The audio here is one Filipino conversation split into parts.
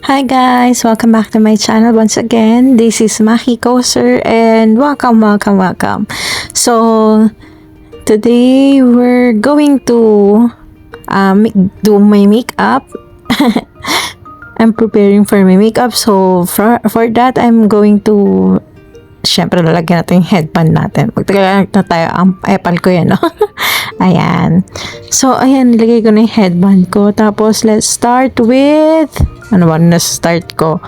Hi guys, welcome back to my channel once again. This is Maki Koser and welcome. So today we're going to do my makeup. I'm preparing for my makeup, so for that I'm going to syempre lalagyan natin yung headband natin. Magtagal na tayo, ang epal ko yan, no? Ayan. So, ayan, nilagay ko na yung headband ko. Tapos, let's start with, ano ba na start ko?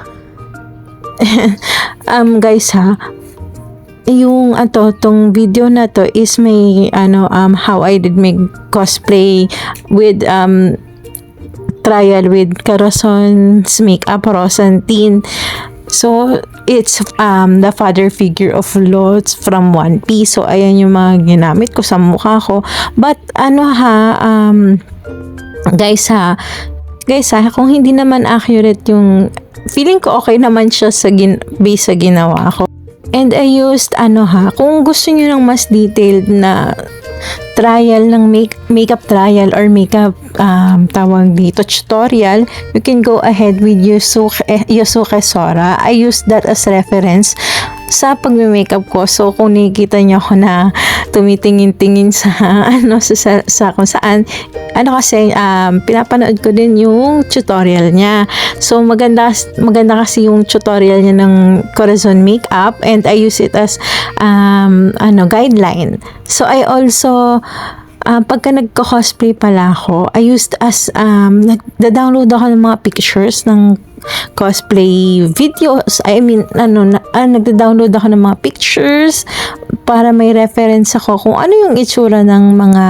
Guys ha, yung tong video na to is may, how I did make cosplay with, trial with Caroson's Makeup Rosantine. So, it's the father figure of Lotz from One Piece. So, ayan yung mga ginamit ko sa mukha ko. But, guys, kung hindi naman accurate yung, feeling ko okay naman siya sa base sa ginawa ko. And I used, kung gusto nyo ng mas detailed na trial ng makeup trial or makeup tawag dito tutorial, you can go ahead with Yusuke Sora. I use that as reference sa pagme-makeup ko. So kung nakikita niyo ako na tumitingin-tingin sa sa kung saan kasi pinapanood ko din yung tutorial niya. So maganda kasi yung tutorial niya ng Corazon Makeup and I use it as guideline. So I also pagka nagko-cosplay pala ako, I used as nagda-download ako ng mga pictures ng cosplay videos. I mean, nagda-download ako ng mga pictures para may reference ako kung ano yung itsura ng mga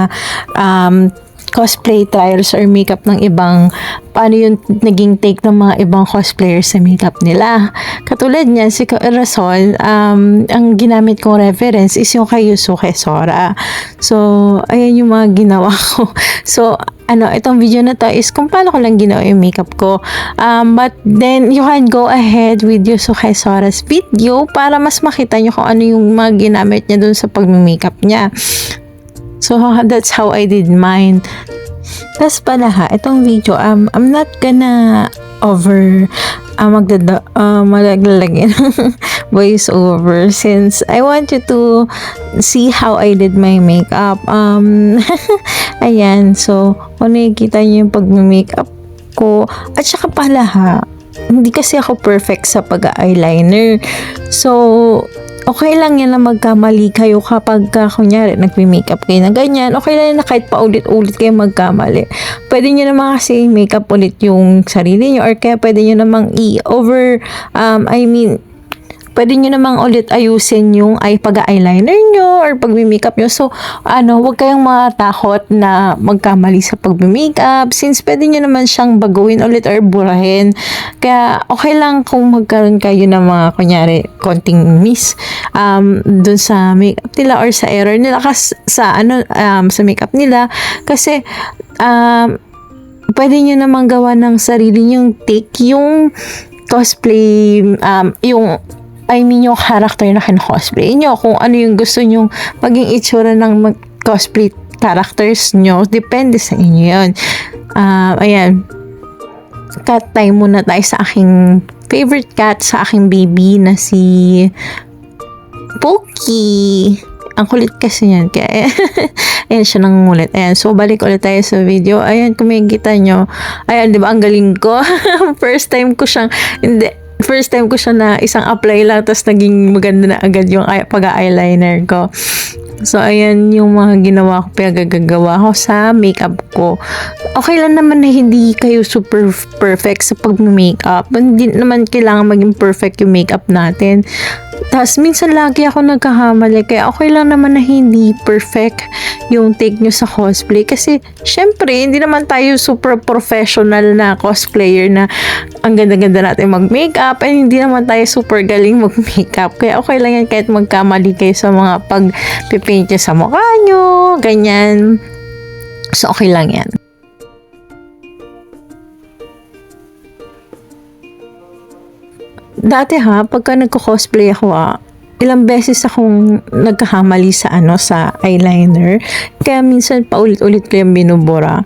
cosplay trials or makeup ng ibang, paano yung naging take ng mga ibang cosplayers sa makeup nila. Katulad niyan, si Corazon, ang ginamit kong reference is yung kay Yusuke Sora. So, ayan yung mga ginawa ko. So, itong video na to is kung paano ko lang ginawa yung makeup ko. But then, you can go ahead with Yusuke Sora's video para mas makita nyo kung ano yung mga ginamit niya dun sa pag-makeup niya. So, that's how I did mine. Tapos pala itong video, I'm not gonna maglalagay ng voice over since I want you to see how I did my makeup. Ayan, so, kung nakikita niyo yung pag-makeup ko, at saka pala hindi kasi ako perfect sa pag-eyeliner. So, okay lang yan na magkamali kayo kapag kunyari nagme-makeup kayo na ganyan. Okay lang na kahit paulit-ulit kayo magkamali. Pwede nyo naman kasi makeup ulit yung sarili nyo or kaya pwede nyo namang pwede nyo namang ulit ayusin yung pag-eyeliner nyo or pag-makeup nyo. So, huwag kayong matakot na magkamali sa pag-makeup since pwede nyo naman siyang baguhin ulit or burahin. Kaya, okay lang kung magkaroon kayo ng mga, kunyari, konting miss dun sa makeup nila or sa error nila sa makeup nila. Kasi, pwede nyo namang gawa ng sarili nyong take yung cosplay, yung character na cosplay nyo, kung ano yung gusto nyo maging itsura ng cosplay characters nyo, depende sa inyo yun. Ayan, cat time muna tayo sa aking favorite cat, sa aking baby na si Pokey. Ang kulit kasi yan, kaya ayan siya nangungulit. Ayan, so balik ulit tayo sa video. Ayan, kung makikita nyo, ayan, di ba ang galing ko? First time ko na isang apply lang tapos naging maganda na agad yung pag-eyeliner ko. So, ayan yung mga ginawa ko, pinagagawa ko sa makeup ko. Okay lang naman na hindi kayo super perfect sa pag-makeup. Hindi naman kailangan maging perfect yung makeup natin. Tapos, minsan lagi ako nagkakamali. Kaya okay lang naman na hindi perfect yung take nyo sa cosplay. Kasi, syempre, hindi naman tayo super professional na cosplayer na ang ganda-ganda natin mag-makeup. And hindi naman tayo super galing mag-makeup. Kaya okay lang yan kahit magkamali kayo sa mga pag-paint nyo sa mukha nyo. Ganyan. So, okay lang yan. Dati pagka nagko-cosplay ako ilang beses akong nagkakamali sa sa eyeliner. Kaya minsan paulit-ulit ko yung binubura.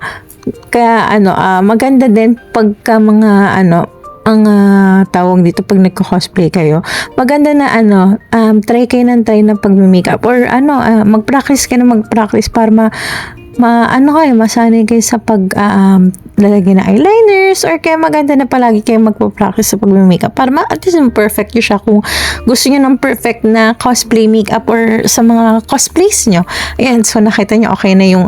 Kaya maganda din pagka mga ang tawag dito pag nagko-cosplay kayo, maganda na try kayo ng try ng pag-makeup or mag-practice kayo na mag-practice para masanay kayo sa lalagay na eyeliners or kaya maganda na palagi kayo magpo-practice sa pag-makeup para at least perfect yun siya kung gusto niyo ng perfect na cosplay makeup or sa mga cosplays nyo. Ayan, so nakita nyo okay na yung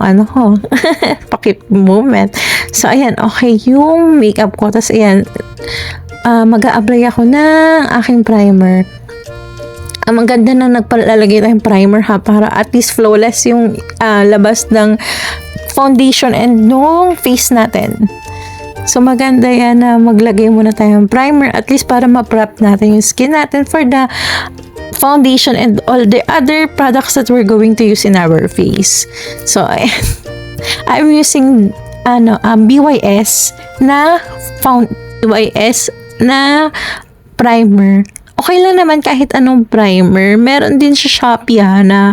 pakip moment. So ayan, okay yung makeup ko. Tapos ayan, mag-a-apply ako ng aking primer. Ang ganda na nagpalalagay tayong primer para at least flawless yung labas ng foundation and nung face natin. So maganda yan na maglagay muna tayong primer at least para ma-prep natin yung skin natin for the foundation and all the other products that we're going to use in our face. So I'm using BYS na primer. Okay lang naman kahit anong primer. Meron din sa Shopee na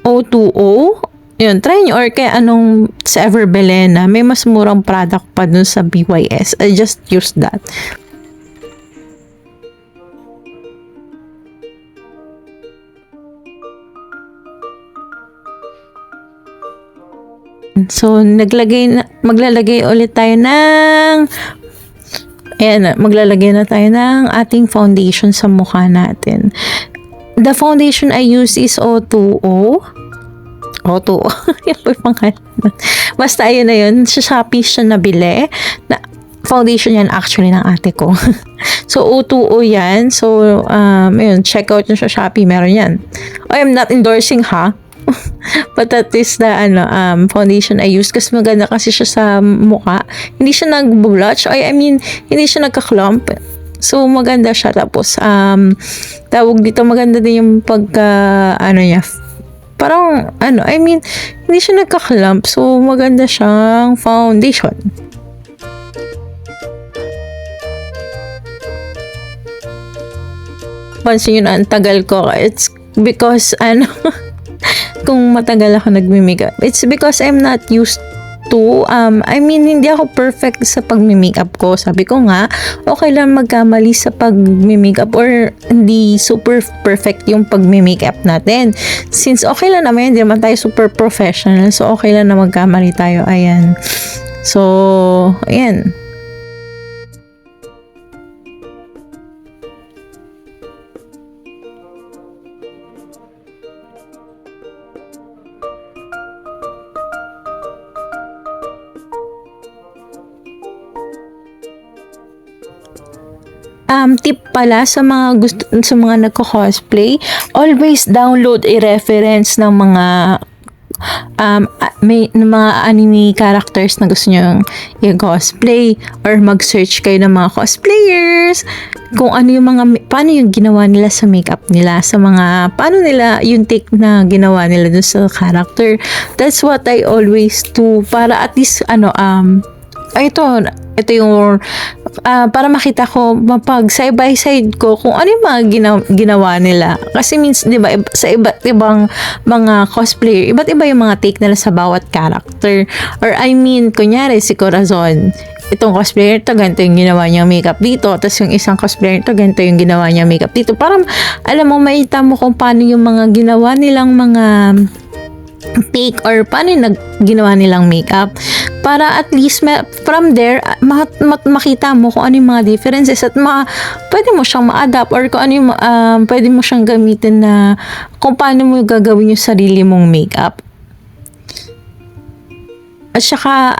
O2O. Yun, try nyo. Or kaya anong sa Everbelena. May mas murang product pa dun sa BYS. I just use that. So, maglalagay ulit tayo ng maglalagay na tayo ng ating foundation sa mukha natin. The foundation I use is O2O. O2O. Yan po yung pangalan. Basta ayun na yun. Sa Shopee siya nabili. Foundation yan actually ng ate ko. So, O2O yan. So, ayun, check out nyo sa Shopee. Meron yan. I'm not endorsing but that is the foundation I use kasi maganda kasi siya sa mukha. Hindi siya nag-blush. Hindi siya nagka-clump. So, maganda siya. Tapos, tawag dito, maganda din yung niya. Parang, hindi siya nagka-clump. So, maganda siyang foundation. Pansin yun, ang tagal ko. It's because, kung matagal ako nagmi-makeup. It's because I'm not used to, hindi ako perfect sa pagmi-makeup ko. Sabi ko nga, okay lang magkamali sa pagmi-makeup or hindi super perfect yung pagmi-makeup natin. Since okay lang naman, hindi naman tayo super professional. So, okay lang na magkamali tayo. Ayan. So, ayan. Tip pala sa mga nagko-cosplay, always download a reference ng mga mga anime characters na gusto nyo i-cosplay or mag-search kayo ng mga cosplayers kung ano yung paano yung ginawa nila sa makeup nila, sa mga paano nila yung take na ginawa nila dun sa character. That's what I always do para at least ito yung para makita ko mapag side by side ko kung ano yung mga ginawa nila. Kasi di ba sa iba't ibang mga cosplayer, iba't iba yung mga take nila sa bawat character. Or kunyari si Corazon, itong cosplayer to, ganito yung ginawa niyang makeup dito. Tapos yung isang cosplayer to, ganito yung ginawa niyang makeup dito. Parang, alam mo, maita mo kung paano yung mga ginawa nilang mga take or paano yung ginawa nilang makeup para at least from there makita mo kung ano yung mga differences at pwede mo siyang ma-adapt or kung ano yung pwede mo siyang gamitin na kung paano mo gagawin yung sarili mong makeup. At saka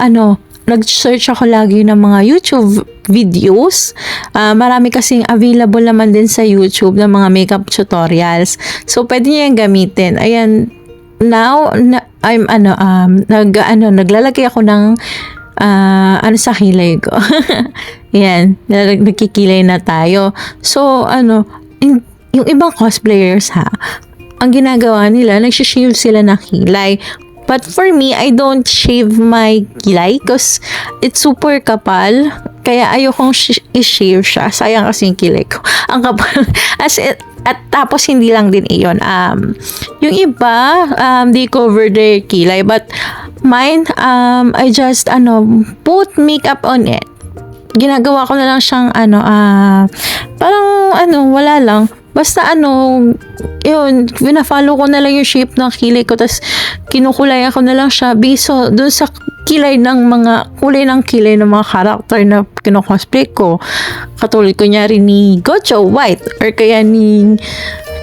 nag-search ako lagi ng mga YouTube videos. Marami kasing available naman din sa YouTube ng mga makeup tutorials. So pwede niyo yung gamitin. Ayan. Now, I'm naglalagay ako ng sa kilay ko. Yan, nagkikilay na tayo. So, yung ibang cosplayers ang ginagawa nila, nagsishave sila ng kilay. But for me, I don't shave my kilay because it's super kapal. Kaya ayokong i-shave siya. Sayang kasi yung kilay ko. Ang kapal. At tapos hindi lang din iyon. Yung iba, they cover their kilay. But mine, I just put makeup on it. ginagawa ko na lang siyang parang wala lang. Basta yun, pina-follow ko na lang yung shape ng kilay ko, tapos kinukulay ko na lang siya based dun sa kulay ng kilay ng mga character na kinocosplay ko. Katulad kunyari ni Gocho White, or kaya ni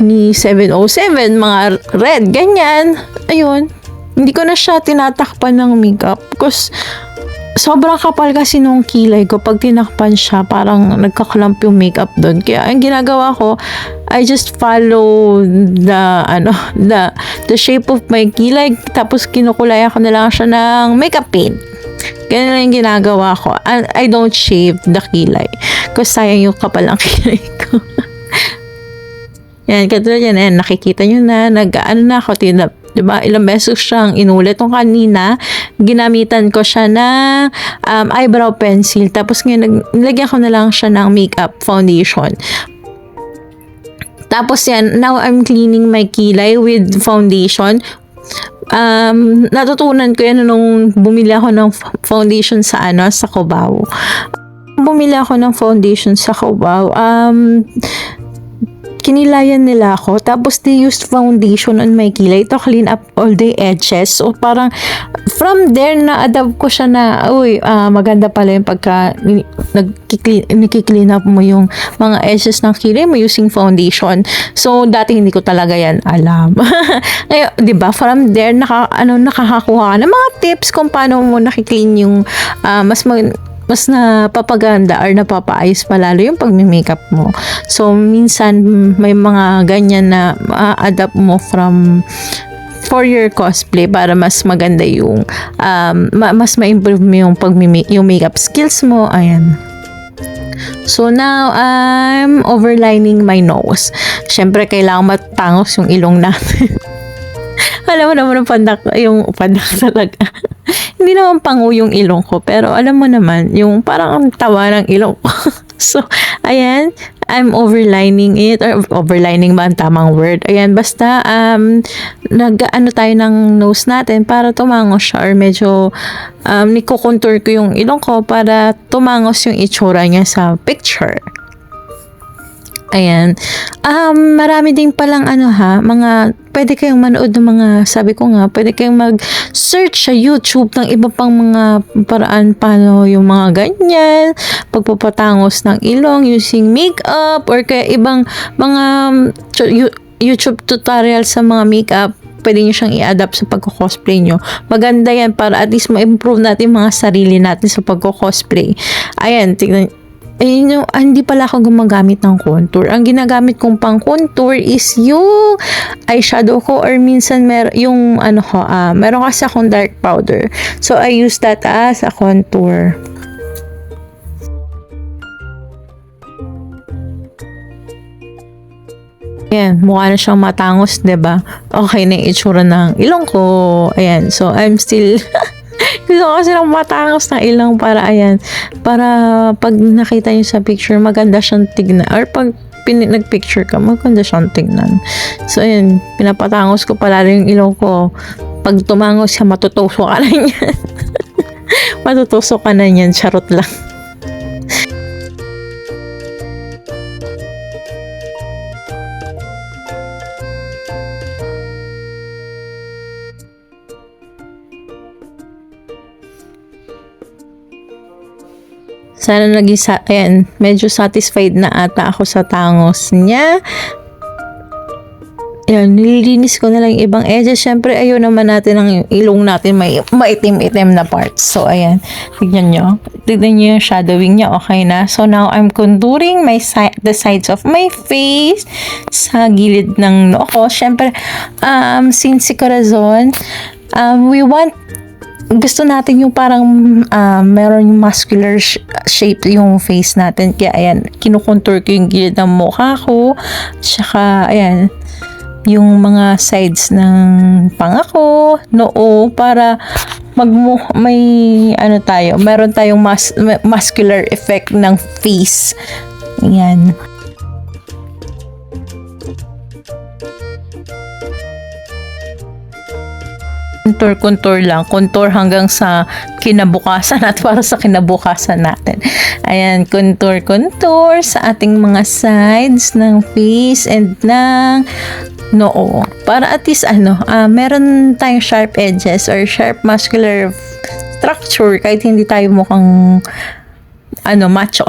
707, mga red, ganyan. Ayun, hindi ko na siya tinatakpan ng makeup because sobrang kapal kasi nung kilay ko. Pag tinakpan siya, parang nagkaklamp yung makeup doon. Kaya ang ginagawa ko, I just follow the shape of my kilay, tapos kinukulay ko na lang siya ng makeup paint. Ganyan lang yung ginagawa ko. And I don't shave the kilay kasi sayang yung kapal ng kilay ko. Yan, katulad yan, nakikita nyo na, na ako, diba, ilang beses siyang inulit. Nung kanina, ginamitan ko siya ng eyebrow pencil. Tapos ngayon, nilagyan ko na lang siya ng makeup foundation. Tapos yan, now I'm cleaning my kilay with foundation. Natutunan ko yan nung bumili ako ng foundation sa Cubao. Bumili ako ng foundation sa Cubao. Kinilayan nila ako, tapos they used foundation on my kilay to clean up all the edges. So parang from there na-adapt ko siya na maganda pala yung pagka niki-clean up mo yung mga edges ng kilay mo using foundation. So dati hindi ko talaga yan alam. Ngayon, 'di ba? From there nakakakuha ka ng mga tips kung paano mo naki-clean yung mas napapaganda or napapaayos palalo yung pagmi-makeup mo. So, minsan may mga ganyan na adapt mo for your cosplay para mas maganda yung mas ma-improve mo yung makeup skills mo. Ayan. So, now, I'm overlining my nose. Siyempre, kailangan matangos yung ilong natin. Alam mo naman yung pandak talaga. Hindi naman pango yung ilong ko, pero alam mo naman, yung parang ang tawa ng ilong ko. So, ayan, I'm overlining it, or overlining ba ang tamang word? Ayan, basta, tayo ng nose natin para tumangos siya, or medyo, niko-contour ko yung ilong ko para tumangos yung itsura niya sa picture. Ayan. Marami din palang pwede kayong manood ng mga, sabi ko nga, pwede kayong mag-search sa YouTube ng iba pang mga paraan paano yung mga ganyan, pagpapatangos ng ilong using makeup, or kaya ibang mga YouTube tutorial sa mga makeup. Pwede nyo siyang i-adapt sa pagko-cosplay nyo. Maganda yan para at least ma-improve natin mga sarili natin sa pagko-cosplay. Ayan, tignan. Hindi pala ako gumagamit ng contour. Ang ginagamit kong pang contour is yung eyeshadow ko, or minsan meron kasi akong dark powder. So, I use that as a contour. Ayan, mukha na siyang matangos, diba? Okay na yung itsura ng ilong ko. Ayan, so I'm still... Gusto ko kasi ng matangos na ilong para pag nakita niyo sa picture, maganda siyang tignan, or pag nagpicture ka, maganda siyang tignan. So ayan, pinapatangos ko pala yung ilong ko. Pag tumangos siya, matutusok ka na yan. Matutusok ka na yan, charot lang. Sana ayan, medyo satisfied na ata ako sa tangos niya. Ayan, nililinis ko na lang yung ibang edges. Syempre, ayaw naman natin ang ilong natin may maitim-itim na parts. So, ayan. Tignan nyo. Tignan nyo yung shadowing niya. Okay na. So, now, I'm contouring the sides of my face sa gilid ng noo ko. Syempre, since si Corazon, gusto natin yung parang meron yung muscular shape yung face natin. Kaya ayan, kinukontour ko yung gilid ng mukha ko. Tsaka ayan, yung mga sides ng panga ko, noo, para meron tayong muscular effect ng face. Ayan. contour lang, contour hanggang sa kinabukasan at para sa kinabukasan natin. Ayan, contour sa ating mga sides ng face and ng noo. Para at least meron tayong sharp edges or sharp muscular structure kahit hindi tayo mukhang macho.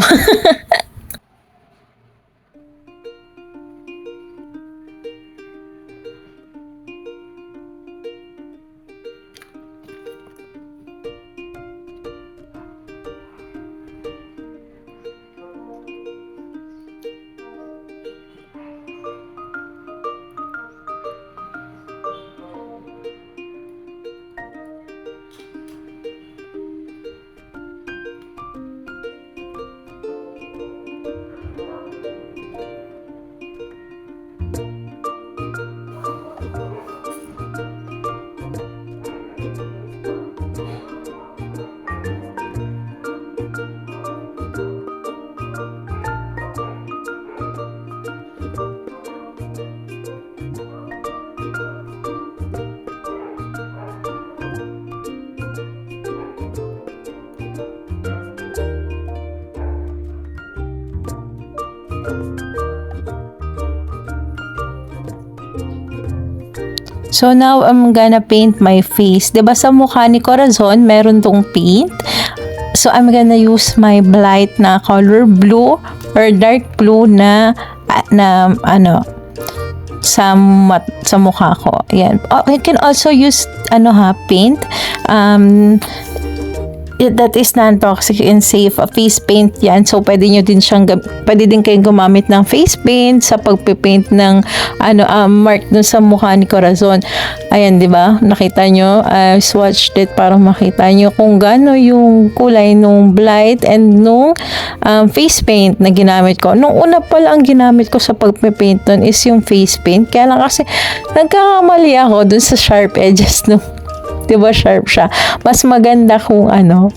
So now, I'm gonna paint my face. Diba sa mukha ni Corazon, meron tong paint. So I'm gonna use my Blight na color blue or dark blue na sa mukha ko. Ayan. I can also use paint. That is non-toxic and safe. Face paint yan. So, pwede din kayong gumamit ng face paint sa pagpipaint ng mark dun sa mukha ni Corazon. Ayan, di ba? Nakita nyo? I swatched it para makita nyo kung gaano yung kulay nung Blight and nung face paint na ginamit ko. Nung una pala ang ginamit ko sa pagpipaint dun is yung face paint. Kaya lang kasi nagkakamali ako dun sa sharp edges nung diba sharp siya. Mas maganda kung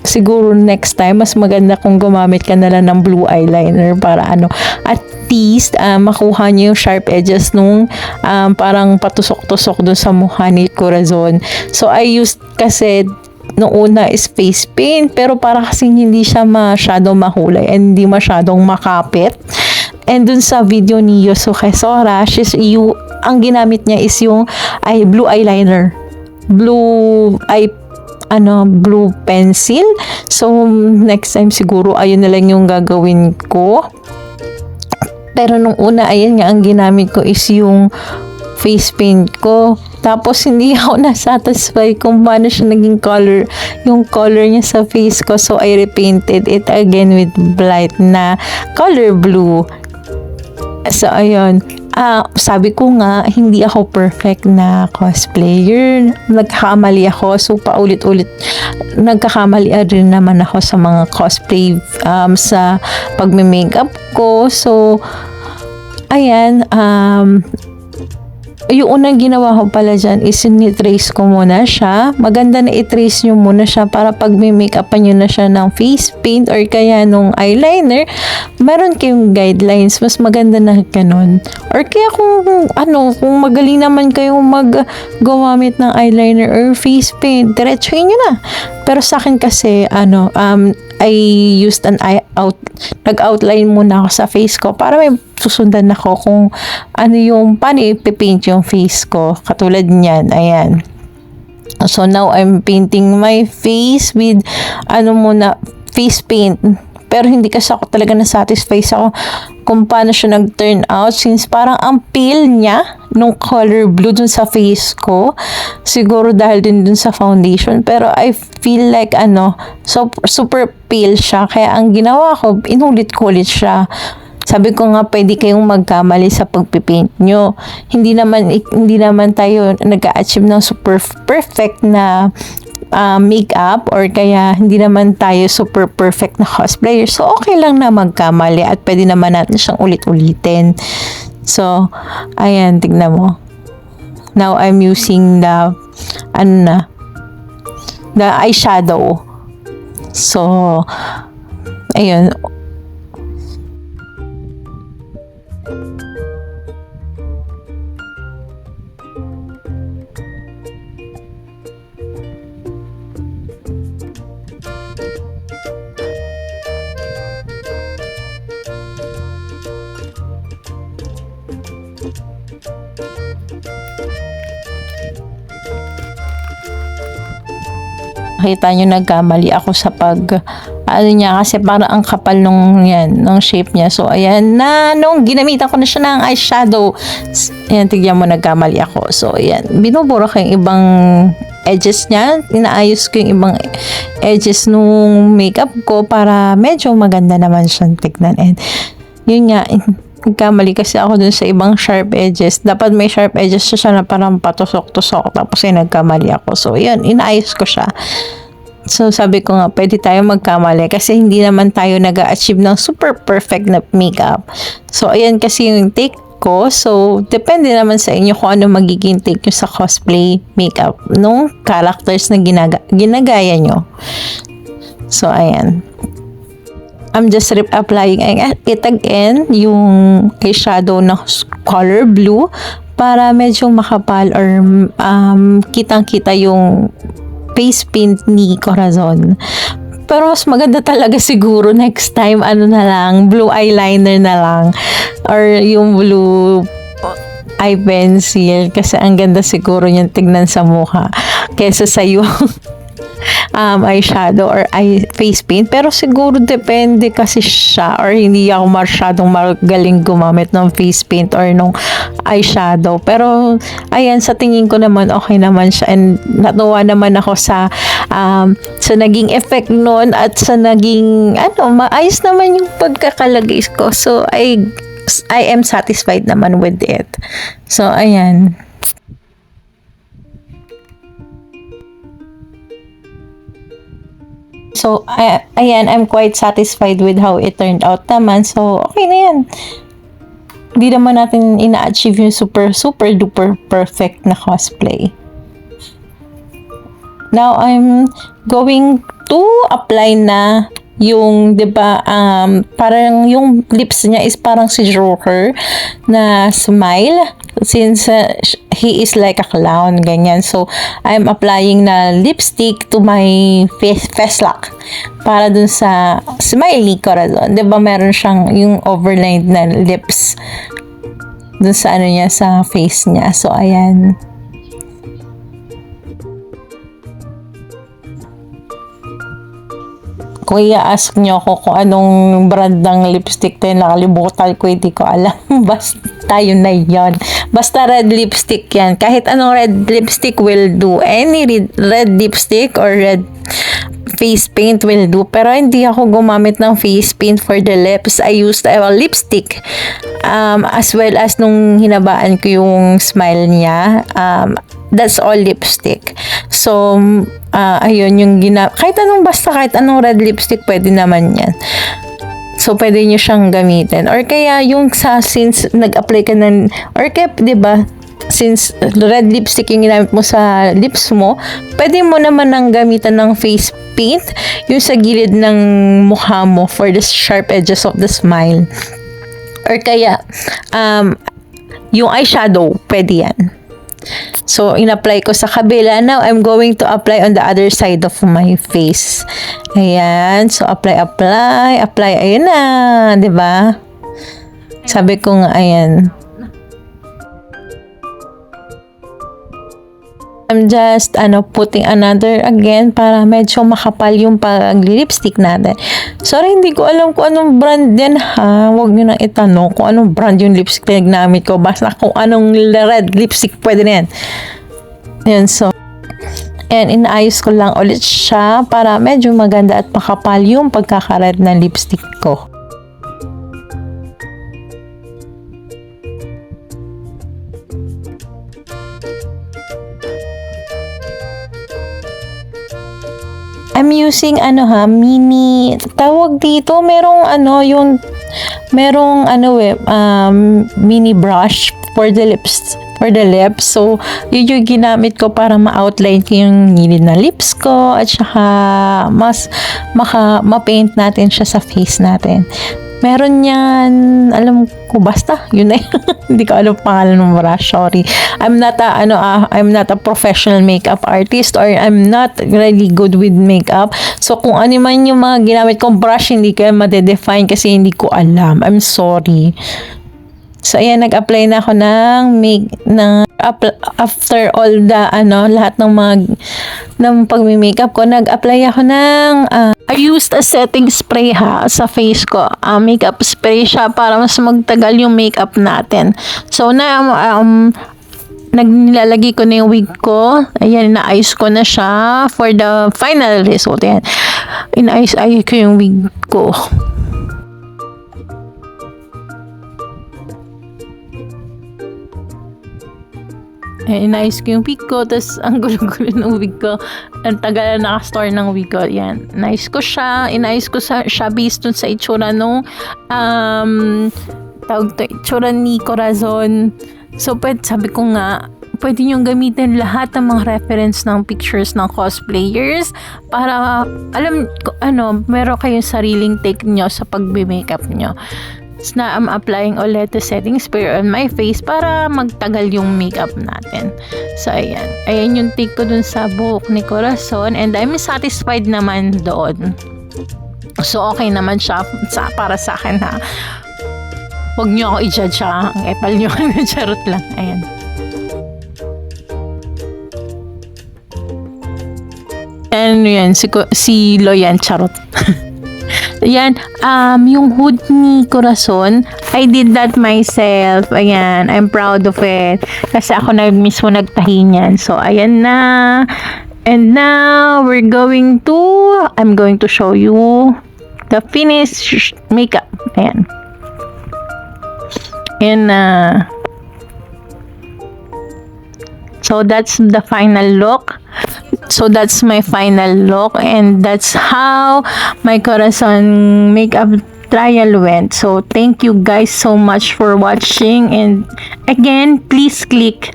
siguro next time, mas maganda kung gumamit ka na lang ng blue eyeliner para at least makuha niyo yung sharp edges nung parang patusok-tusok dun sa mukha ni Corazon. So, I used kasi nung una is face paint, pero para kasing hindi siya masyadong mahulay and hindi masyadong makapit. And dun sa video ni Yosuke Sora, ang ginamit niya is yung blue eyeliner. Blue pencil. So, next time siguro ayun na lang yung gagawin ko. Pero nung una, ayan nga, ang ginamit ko is yung face paint ko. Tapos, hindi ako nasatisfy kung paano siya naging color, yung color niya sa face ko. So, I repainted it again with Blight na color blue. So, ayun. Sabi ko nga, hindi ako perfect na cosplayer. Nagkakamali ako. So, paulit-ulit, nagkakamali rin naman ako sa mga cosplay sa pagme-makeup ko. So, ayan, yung unang ginawa ko pala dyan is ni-trace ko muna siya. Maganda na i-trace nyo muna siya para pag may make-upan nyo na siya ng face paint or kaya nung eyeliner, meron kayong guidelines. Mas maganda na ganun. Or kaya kung magaling naman kayong gumamit ng eyeliner or face paint, diretsuhin nyo na. Pero sa akin kasi, I used nag-outline muna ako sa face ko para may susundan ako kung paano ipipaint yung face ko. Katulad niyan, ayan. So, now I'm painting my face with, face paint. Pero hindi kasi ako talaga na-satisfy ako kung paano siya nag-turn out since parang ang pale niya nung color blue dun sa face ko. Siguro dahil din dun sa foundation. Pero I feel like super pale siya. Kaya ang ginawa ko, inulit ko ulit siya. Sabi ko nga, pwede kayong magkamali sa pagpipaint nyo. Hindi naman tayo nag-a-achieve ng super perfect na makeup or kaya hindi naman tayo super perfect na cosplayer. So, okay lang na magkamali at pwede naman natin siyang ulit-ulitin. So, ayan, tignan mo. Now, I'm using the eyeshadow. So, ayun. makita nyo nagkamali ako sa ano niya, kasi parang ang kapal nung shape niya. So ayan, nung ginamitan ko na siya ng eyeshadow, ayan, tignan mo, nagkamali ako. So ayan, binubura ko yung ibang edges niya, inaayos ko yung ibang edges nung makeup ko para medyo maganda naman siyang tignan. And yun nga, nagkamali kasi ako dun sa ibang sharp edges. Dapat may sharp edges siya na parang patusok-tusok, tapos nagkamali ako. So yun, inaayos ko siya. So sabi ko nga, pwede tayo magkamali kasi hindi naman tayo nag-achieve ng super perfect na makeup. So ayan kasi yung take ko. So depende naman sa inyo kung ano magiging take nyo sa cosplay makeup nung characters na ginagaya nyo. So ayan, I'm just applying it again, yung eyeshadow na color blue para medyo makapal or kitang-kita yung face paint ni Corazon. Pero mas maganda talaga siguro next time, ano na lang, blue eyeliner na lang or yung blue eye pencil kasi ang ganda siguro niyang tignan sa mukha kesa sa yung eyeshadow or face paint. Pero siguro depende kasi siya, or hindi ako masyadong magaling gumamit ng face paint or nung eyeshadow. Pero ayan, sa tingin ko naman okay naman siya, and natuwa naman ako sa naging effect nun at sa naging maayos naman yung pagkakalagay ko. So I am satisfied naman with it. So ayan. So, ayan, I'm quite satisfied with how it turned out naman. So, okay na yan. Hindi naman natin ina-achieve yung super, super duper perfect na cosplay. Now, I'm going to apply na yung, diba, parang yung lips niya is parang si Joker na smile. Since he is like a clown, ganyan. So, I'm applying na lipstick to my face lock para dun sa smile ni Corazon. Diba meron siyang yung overlined na lips dun sa niya, sa face niya. So, ayan. Kung i-ask nyo ako kung anong brand ng lipstick to, nakalimutan ko, hindi ko alam. Basta yun na yun. Basta red lipstick yan. Kahit anong red lipstick will do. Any red lipstick or red face paint will do. Pero hindi ako gumamit ng face paint for the lips. I used a lipstick. As well as nung hinabaan ko yung smile niya. That's all lipstick. So, ayun yung kahit anong red lipstick, pwede naman yan. So, pwede nyo siyang gamitin. Or kaya yung since nag-apply ka ng, or kaya, diba, since red lipstick yung ginamit mo sa lips mo, pwede mo naman nang gamitan ng face paint yung sa gilid ng mukha mo for the sharp edges of the smile. Or kaya, yung eyeshadow, pwede yan. So, in-apply ko sa kabila. Now, I'm going to apply on the other side of my face. Ayan. So, apply. Ayan na. Diba? Sabi ko nga, ayan. I'm just putting another again para medyo makapal yung pag-lipstick natin. Sorry, hindi ko alam kung anong brand yan, ha. Huwag nyo na itanong kung anong brand yung lipstick na ginamit ko. Basta kung anong red lipstick, pwede na yan. Yan, so. And inaayos ko lang ulit siya para medyo maganda at makapal yung pagkaka-red na lipstick ko. I'm using mini, tawag dito, merong mini brush for the lips. So, yun yung ginamit ko para ma-outline ko yung nilid na lips ko at saka mas ma-paint natin siya sa face natin. Meron yan, alam ko, basta yun na hindi ko alam pangalan ng brush, sorry. I'm not a professional makeup artist, or I'm not really good with makeup. So kung ano man yung mga ginamit kong brush, hindi ko ma-define kasi hindi ko alam. I'm sorry. So, ayan, nag-apply na ako after all the, lahat ng pagmi-makeup ko, nag-apply ako ng, I used a setting spray sa face ko. Makeup spray siya para mas magtagal yung makeup natin. So, nilalagay ko na yung wig ko. Ayan, inaayos ko na siya for the final result. Ayan, inaayos ko yung wig ko. Inayos ko yung wig ko, tapos ang gulo-gulo ng wig ko. Ang tagal na naka-store ng wig ko. Yan. Inayos ko siya siya based dun sa itsura nung itsura ni Corazon. So, sabi ko nga, pwede niyong gamitin lahat ng mga reference ng pictures ng cosplayers para, meron kayong sariling take nyo sa pagbe-makeup nyo. Na I'm applying ulit the setting spray on my face para magtagal yung makeup natin. So, ayan. Ayan yung take ko dun sa buhok ni Corazon and I'm satisfied naman doon. So, okay naman siya para sa akin, ha. Huwag nyo ako i-judge, ha. Ang epal nyo. Charot lang. Ayan. And yan, si Loyan, charot. Ayan, yung hood ni Corazon, I did that myself. Ayan, I'm proud of it. Kasi ako mismo nagtahi niyan. So, ayan na. And now, I'm going to show you the finished makeup. Ayan. And, so, that's the final look. So that's my final look and that's how my Corazon makeup trial went. So thank you guys so much for watching, and again, please click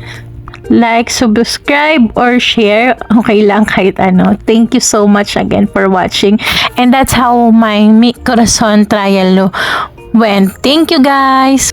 like, subscribe, or share. Okay lang kahit ano. Thank you so much again for watching, and that's how my Corazon trial went. Thank you guys.